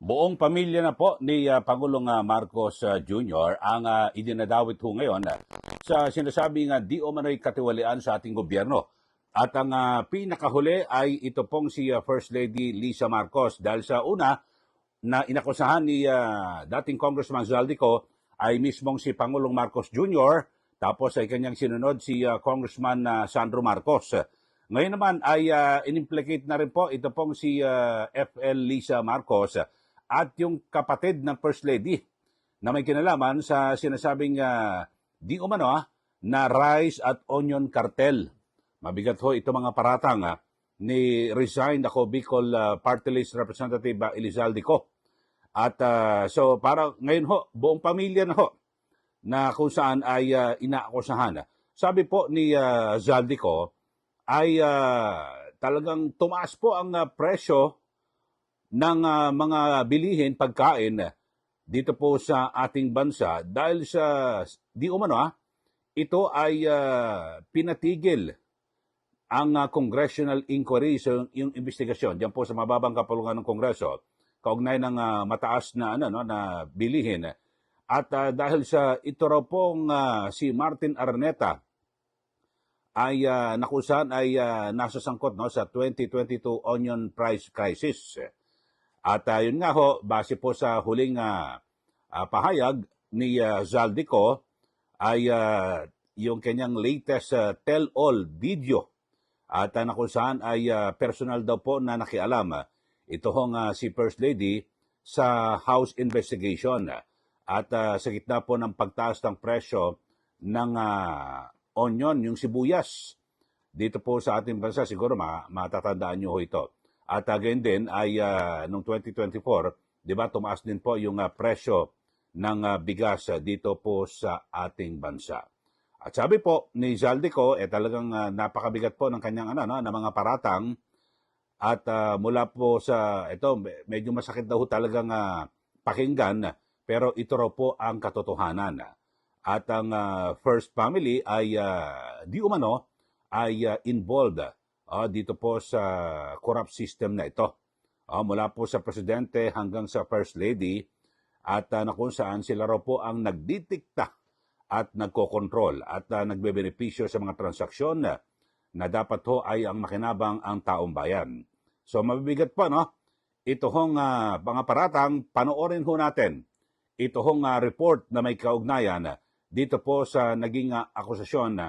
Buong pamilya na po ni Pangulong Marcos Jr. ang idinadawit ho ngayon sa sinasabing di umano'y katiwalian sa ating gobyerno. At ang pinakahuli ay ito pong si First Lady Lisa Marcos dahil sa una na inakusahan ni dating Congressman Zaldico ay mismong si Pangulong Marcos Jr. Tapos ay kanyang sinunod si Congressman Sandro Marcos. Ngayon naman ay inimplicate na rin po ito pong si FL Lisa Marcos at yung kapatid ng First Lady na may kinalaman sa sinasabing di umano na rice at onion cartel. Mabigat ho ito mga paratang ni resigned ako Bicol Party List Representative Elizalde Co. At so para ngayon ho, buong pamilya na ho na kung saan ay inaakusahan. Sabi po ni Zaldico ay talagang tumaas po ang presyo ng mga bilihin, pagkain dito po sa ating bansa dahil sa di umano ito ay pinatigil ang congressional inquiry, so yung investigasyon diyan po sa mababang kapulungan ng Kongreso kaugnay ng mataas na na bilihin. At dahil sa ito raw pong si Martin Araneta ay nakusahan ay nasa sangkot sa 2022 onion price crisis. At yun nga ho, base po sa huling pahayag ni Zaldico ay yung kanyang latest tell-all video. At na kung saan ay personal daw po na nakialam ito hong si First Lady sa House investigation. At sa gitna po ng pagtaas ng presyo ng onion, yung sibuyas. Dito po sa ating bansa, siguro matatandaan nyo ho ito. At again din ay noong 2024, di ba, tumaas din po yung presyo ng bigas dito po sa ating bansa. At sabi po ni Zaldico, talagang napakabigat po ng kanyang ng mga paratang. At mula po sa ito, medyo masakit daw talagang pakinggan, pero ito raw po ang katotohanan. At ang First Family ay di umano ay involved dito po sa corrupt system na ito. Mula po sa presidente hanggang sa First Lady at na kung saan sila raw po ang nagdidikta at nagkokontrol at nagbebenepisyo sa mga transaksyon na dapat ho ay ang makinabang ang taong bayan. So mabibigat po, no? Ito hong mga paratang, panoorin ho natin. Ito hong report na may kaugnayan dito po sa naging akusasyon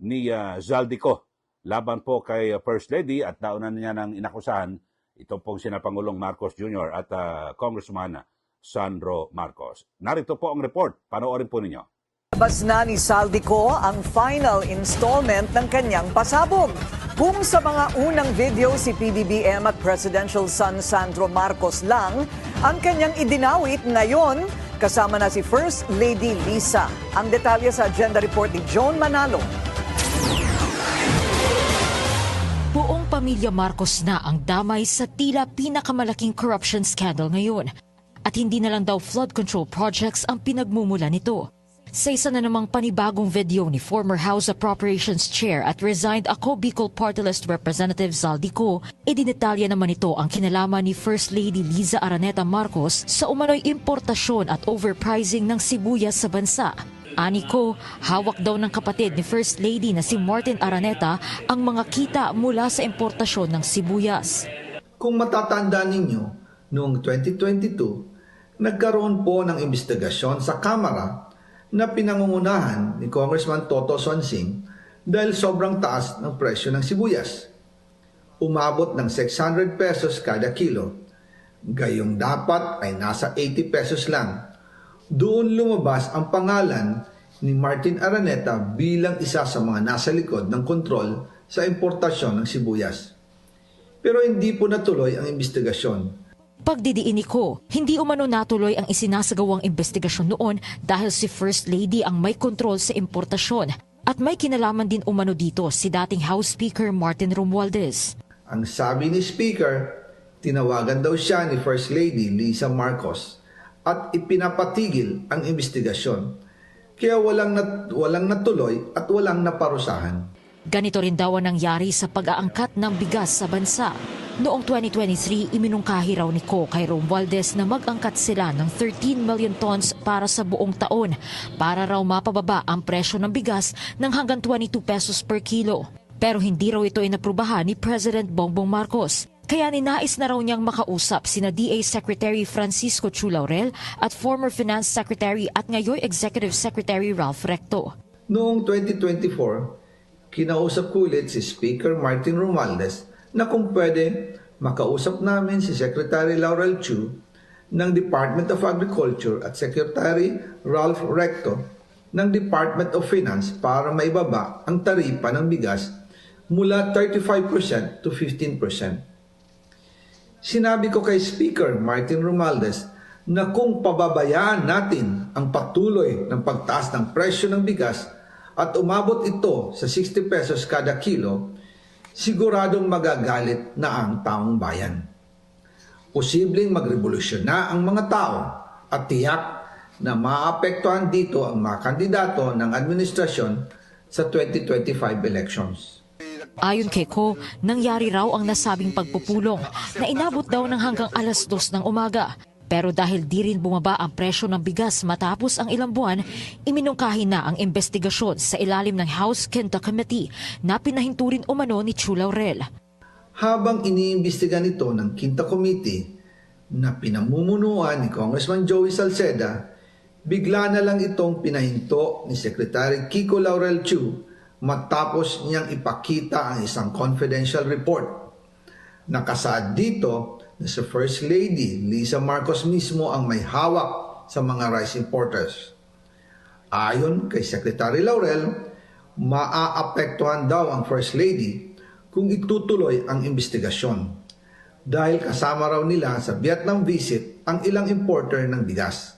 ni Zaldico laban po kay First Lady at naunan niya ng inakusahan ito pong sina Pangulong Marcos Jr. at Congressman Sandro Marcos. Narito po ang report. Panoorin po ninyo. Labas na ni Zaldico ang final installment ng kanyang pasabog. Kung sa mga unang video si PBBM at Presidential son Sandro Marcos lang ang kanyang idinawit, ngayon kasama na si First Lady Lisa. Ang detalye sa agenda report ni Joan Manalo. Buong pamilya Marcos na ang damay sa tila pinakamalaking corruption scandal ngayon. At hindi na lang daw flood control projects ang pinagmumula nito. Sa isa na namang panibagong video ni former House Appropriations Chair at resigned Ako Bicol Party List Representative Zaldico, idinetalya naman ito ang kinalaman ni First Lady Liza Araneta Marcos sa umano'y importasyon at overpricing ng sibuyas sa bansa. Ani ko, hawak daw ng kapatid ni First Lady na si Martin Araneta ang mga kita mula sa importasyon ng sibuyas. Kung matatandaan ninyo, noong 2022, nagkaroon po ng investigasyon sa Kamara na pinangungunahan ni Congressman Toto Sonsing dahil sobrang taas ng presyo ng sibuyas. Umabot ng 600 pesos kada kilo. Gayong dapat ay nasa 80 pesos lang. Doon lumabas ang pangalan ni Martin Araneta bilang isa sa mga nasa likod ng kontrol sa importasyon ng sibuyas. Pero hindi po natuloy ang investigasyon. Pagdidiin ko, hindi umano natuloy ang isinasagawang investigasyon noon dahil si First Lady ang may kontrol sa importasyon at may kinalaman din umano dito si dating House Speaker Martin Romualdez. Ang sabi ni Speaker, tinawagan daw siya ni First Lady Lisa Marcos at ipinapatigil ang investigasyon. Kaya walang natuloy at walang naparusahan. Ganito rin daw ang nangyari sa pag-aangkat ng bigas sa bansa. Noong 2023, iminungkahi raw ni Ko kay Romualdez na mag-angkat sila ng 13 million tons para sa buong taon para raw mapababa ang presyo ng bigas ng hanggang 22 pesos per kilo. Pero hindi raw ito inaprubahan ni President Bongbong Marcos. Kaya ninais na raw niyang makausap sina DA Secretary Francisco Chu Laurel at former Finance Secretary at ngayon Executive Secretary Ralph Recto. Noong 2024, kinausap ko ulit si Speaker Martin Romualdez na kung pwede makausap namin si Secretary Laurel Chu ng Department of Agriculture at Secretary Ralph Recto ng Department of Finance para maibaba ang taripa ng bigas mula 35% to 15%. Sinabi ko kay Speaker Martin Romualdez na kung pababayaan natin ang patuloy ng pagtaas ng presyo ng bigas at umabot ito sa 60 pesos kada kilo, siguradong magagalit na ang taong bayan. Posibleng magrevolusyon na ang mga tao at tiyak na maapektuhan dito ang mga kandidato ng administrasyon sa 2025 elections. Ayon kay Ko, nangyari raw ang nasabing pagpupulong na inabot daw ng hanggang alas 2 ng umaga. Pero dahil di rin bumaba ang presyo ng bigas matapos ang ilang buwan, iminungkahi na ang investigasyon sa ilalim ng House Quinta Committee na pinahinturin umano ni Chu Laurel. Habang iniimbestiga nito ng Quinta Committee na pinamumunuan ni Congressman Joey Salceda, bigla na lang itong pinahinto ni Secretary Kiko Laurel Chu matapos niyang ipakita ang isang confidential report. Nakasaad dito na si First Lady Lisa Marcos mismo ang may hawak sa mga rice importers. Ayon kay Secretary Laurel, maaapektuhan daw ang First Lady kung itutuloy ang investigasyon dahil kasama raw nila sa Vietnam visit ang ilang importer ng bigas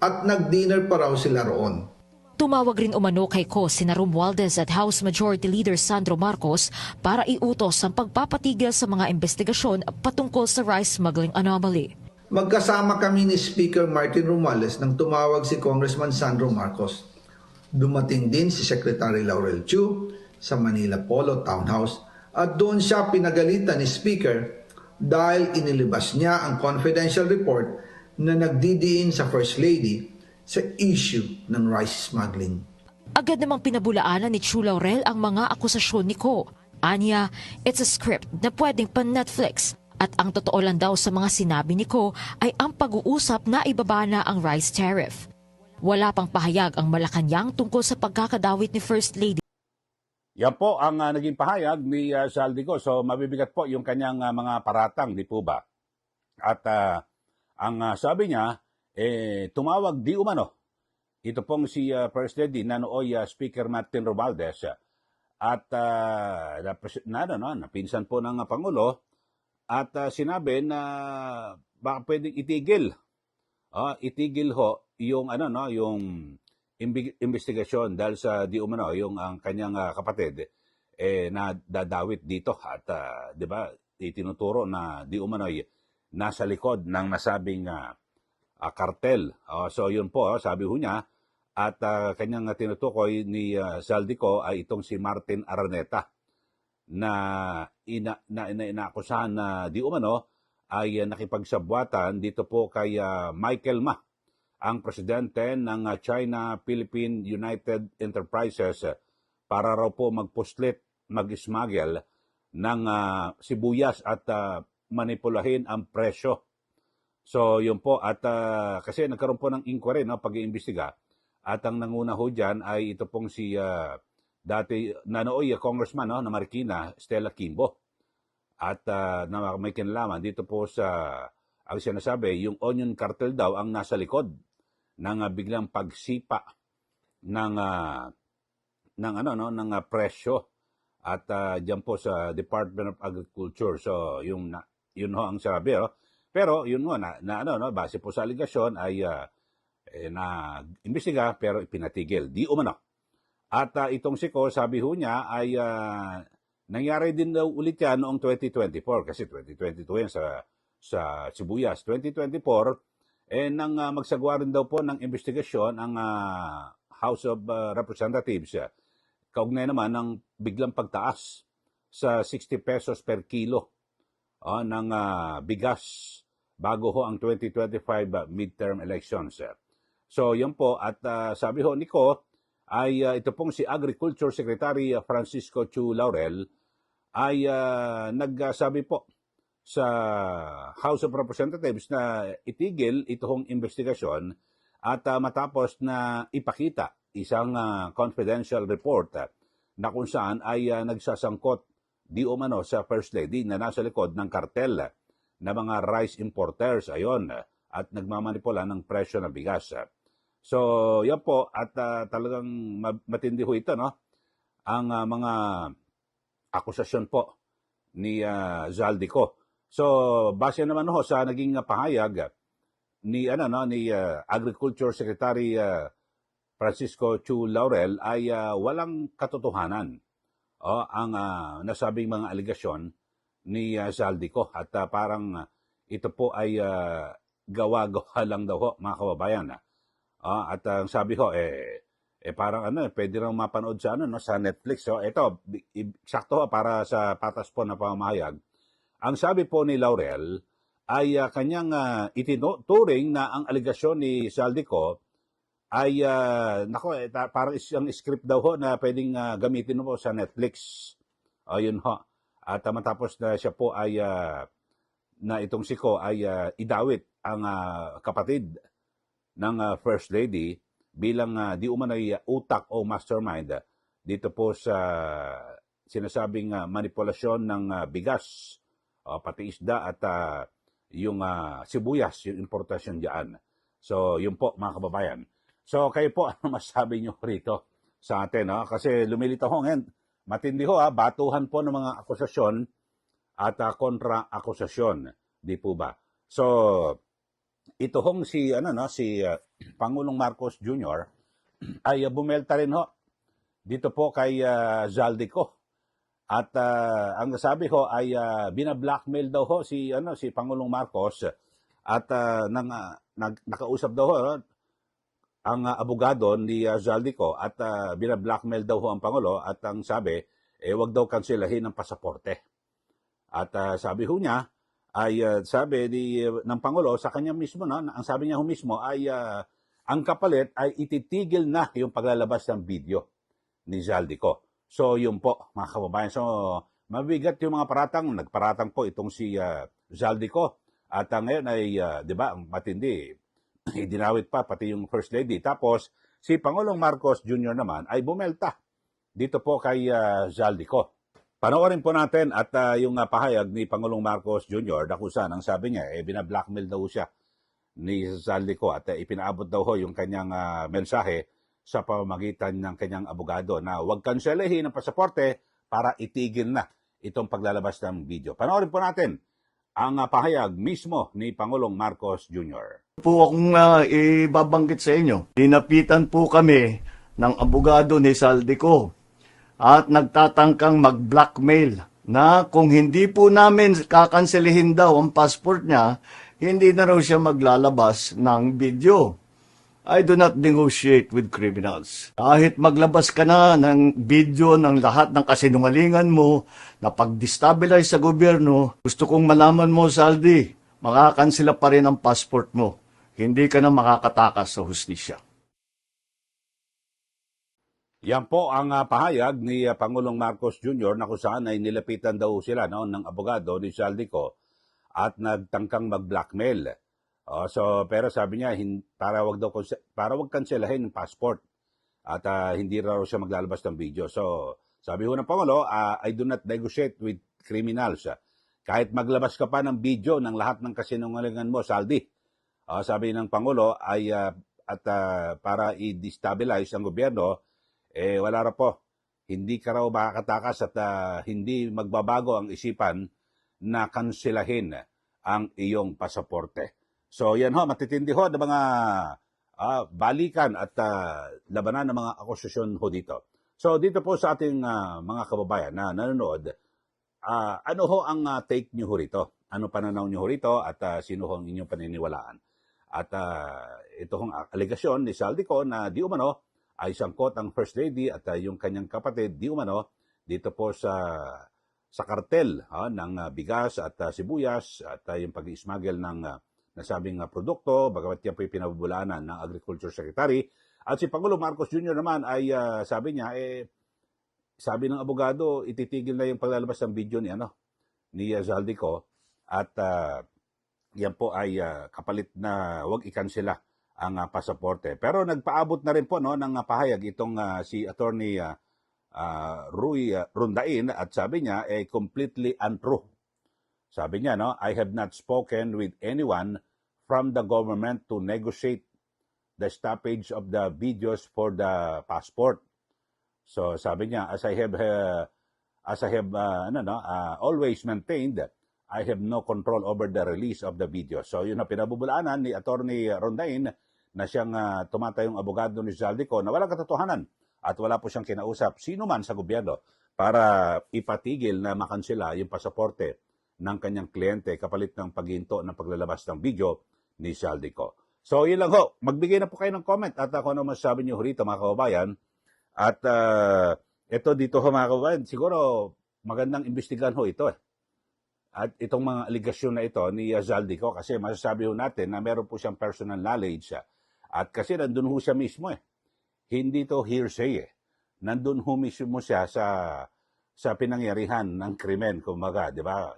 at nag-dinner pa raw sila roon. Tumawag rin umano kay Ko sina Romualdez at House Majority Leader Sandro Marcos para iutos ang pagpapatigil sa mga investigasyon patungkol sa rice smuggling anomaly. Magkasama kami ni Speaker Martin Romualdez nang tumawag si Congressman Sandro Marcos. Dumating din si Secretary Laurel Chu sa Manila Polo Townhouse at doon siya pinagalitan ni Speaker dahil inilabas niya ang confidential report na nagdidiin sa First Lady sa issue ng rice smuggling. Agad namang pinabulaanan ni Chu Laurel ang mga akusasyon ni Ko. Anya, it's a script na pwedeng pan-Netflix. At ang totoo lang daw sa mga sinabi ni Ko ay ang pag-uusap na ibaba na ang rice tariff. Wala pang pahayag ang Malacanang tungkol sa pagkakadawit ni First Lady. Yan po ang naging pahayag ni Saldico. So mabibigat po yung kanyang mga paratang, di po ba? At ang sabi niya, tumawag di umano. Ito pong si First Lady na nooy Speaker Martin Romualdez at napinsan po ng Pangulo at sinabi na baka pwedeng itigil. Itigil ho yung yung investigasyon dahil sa di umano yung ang kanyang kapatid na dadawit dito at 'di ba itinuturo na di umano nasa likod ng nasabing kartel. So yun po, sabi ho niya, at kanyang tinutukoy ni Saldico ay itong si Martin Araneta na inaakusahan na di umano ay nakipagsabwatan dito po kay Michael Ma, ang presidente ng China-Philippine United Enterprises para raw po magpuslit, mag-smuggle ng sibuyas at manipulahin ang presyo. So yun po at kasi nagkaroon po ng inquiry pag-iimbestiga at ang nanguna ho dyan ay ito pong si dati nanooy congressman na Marikina, Stella Kimbo at na may kinalaman dito po sa ang sinasabi yung onion cartel daw ang nasa likod ng biglang pagsipa ng presyo at diyan po sa Department of Agriculture. So yun ho ang sabi Pero yun mo base po sa aligasyon ay na-imbestiga pero ipinatigil. Di umano. At itong si Ko, sabi ho niya ay nangyari din daw ulit yan noong 2024 kasi 2022 yan sa Sibuyas. 2024 nang magsagawa rin daw po ng investigasyon ang House of Representatives. Kaugnay naman ng biglang pagtaas sa 60 pesos per kilo ng bigas bago ho ang 2025 midterm elections. So yun po, at sabi ho ni Ko ay ito pong si Agriculture Secretary Francisco Chu Laurel ay nagsabi po sa House of Representatives na itigil itong investigasyon at matapos na ipakita isang confidential report na kung saan ay nagsasangkot di umano sa First Lady na nasa likod ng kartel na mga rice importers ayon at nagmamanipula ng presyo ng bigas. So yan po at talagang matindi ho ito, no? Ang mga akusasyon po ni Zaldico. So base naman ho sa naging pahayag ni Agriculture Secretary Francisco Chu Laurel ay walang katotohanan ang nasabing mga aligasyon ni Zaldico at parang ito po ay gawa-gawa lang daw ho, mga kababayan. At ang sabi ho parang pwede raw mapanood sa sa Netflix. So ito sakto ho, para sa patas po na pamahayag. Ang sabi po ni Laurel ay kanyang itinuturing na ang aligasyon ni Zaldico ay parang isang script daw ho na pwedeng gamitin mo sa Netflix. Ayun ho. At matapos na siya po ay na itong si Ko ay idawit ang kapatid ng First Lady bilang di umano'y utak o mastermind dito po sa sinasabing manipulasyon ng bigas, pati isda at yung sibuyas, yung importasyon diyan. So, yun po mga kababayan. So, kayo po, ano masabi nyo rito sa atin? Kasi lumilitaw ho ngayon, matindi ho, batuhan po ng mga akusasyon at kontra-akusasyon. Di po ba? So, ito hong si Pangulong Marcos Jr. ay bumelta rin ho dito po kay Zaldico. At ang sabi ho ay bina-blackmail daw ho si Pangulong Marcos at nakausap daw ho ang abogado ni Zaldico at bina-blackmail daw ho ang Pangulo at ang sabi wag daw kanselahin ang pasaporte. At sabi ho niya ay sabi ng Pangulo sa kanya mismo ang sabi niya ho mismo ay ang kapalit ay ititigil na yung paglalabas ng video ni Zaldico. So, yun po, mga kababayan. So, mabigat yung mga paratang. Nagparatang po itong si Zaldico. At ngayon ay, di ba, matindi. Idinawit pa, pati yung First Lady. Tapos, si Pangulong Marcos Jr. naman ay bumelta dito po kay Zaldico. Panoorin po natin at yung pahayag ni Pangulong Marcos Jr. na kung saan ang sabi niya, binablackmail daw siya ni Zaldico at ipinaabot daw ho yung kanyang mensahe sa pamamagitan ng kanyang abogado na huwag kanselahin ang pasaporte para itigil na itong paglalabas ng video. Panoorin po natin ang pahayag mismo ni Pangulong Marcos Jr. Po akong ibabanggit sa inyo. Dinapitan po kami ng abogado ni Zaldico at nagtatangkang mag-blackmail na kung hindi po namin kakanselihin daw ang passport niya, hindi na raw siya maglalabas ng video. I do not negotiate with criminals. Kahit maglabas ka na ng video ng lahat ng kasinungalingan mo na pag-destabilize sa gobyerno, gusto kong malaman mo, Zaldi, makakansela pa rin ang passport mo. Hindi ka na makakatakas sa hustisya. Yan po ang pahayag ni Pangulong Marcos Jr. na kung saan ay nilapitan daw sila ng abogado ni Zaldico at nagtangkang mag-blackmail. Pero sabi niya para wag kanselahin ng passport at hindi raw siya maglalabas ng video. So sabi ho ng Pangulo, I do not negotiate with criminals. Kahit maglabas ka pa ng video ng lahat ng kasinungalingan mo, Zaldi. Sabi ng Pangulo ay para i-destabilize ang gobyerno, wala raw po. Hindi ka raw makakatakas at hindi magbabago ang isipan na kanselahin ang iyong pasaporte. So yan ho, matitindi ho ng mga balikan at labanan ng mga akusasyon ho dito. So dito po sa ating mga kababayan na nanonood, ano ho ang take nyo ho rito? Ano pananaw nyo ho rito at sino ho ang inyong paniniwalaan? At ito hong alegasyon ni Zaldico na di umano ay sangkot ang First Lady at yung kanyang kapatid di umano dito po sa sa kartel ng bigas at sibuyas at yung pag-i-smuggle ng nasabing produkto, bagamat yan po yung pinabubulaanan ng Agriculture Secretary. At si Pangulo Marcos Jr. naman ay sabi niya, sabi ng abogado, ititigil na yung paglalabas ng video ni Zaldico at yan po ay kapalit na wag ikansela ang pasaporte. Pero nagpaabot na rin po ng pahayag itong si Attorney Rui Rondain at sabi niya completely untrue. Sabi niya, I have not spoken with anyone from the government to negotiate the stoppage of the videos for the passport. So sabi niya, as I have always maintained, I have no control over the release of the video. So yun na pinabubulaanan ni Attorney Rondain na siyang tumatayong abogado ni Zaldico na walang katotohanan at wala po siyang kinausap sino man sa gobyerno para ipatigil na makansela yung pasaporte ng kanyang kliyente kapalit ng paghinto ng paglalabas ng video ni Zaldico. So yun lang ho, magbigay na po kayo ng comment at kung ano masasabi niyo rito mga kababayan. At ito dito ho mga kababayan, siguro magandang imbestigahan ho ito At itong mga aligasyon na ito ni Zaldico kasi masasabi ho natin na meron po siyang personal knowledge at kasi nandun ho siya mismo Hindi to hearsay Nandun ho mismo siya sa pinangyarihan ng krimen, kumbaga, di ba?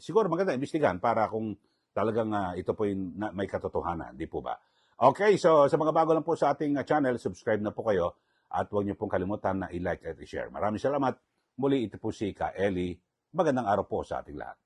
Siguro maganda imbestigahan para kung talagang ito po yung may katotohanan, di po ba? Okay, so sa mga bago lang po sa ating channel, subscribe na po kayo at huwag niyo pong kalimutan na i-like at i-share. Maraming salamat. Muli ito po si Ka Eli. Magandang araw po sa ating lahat.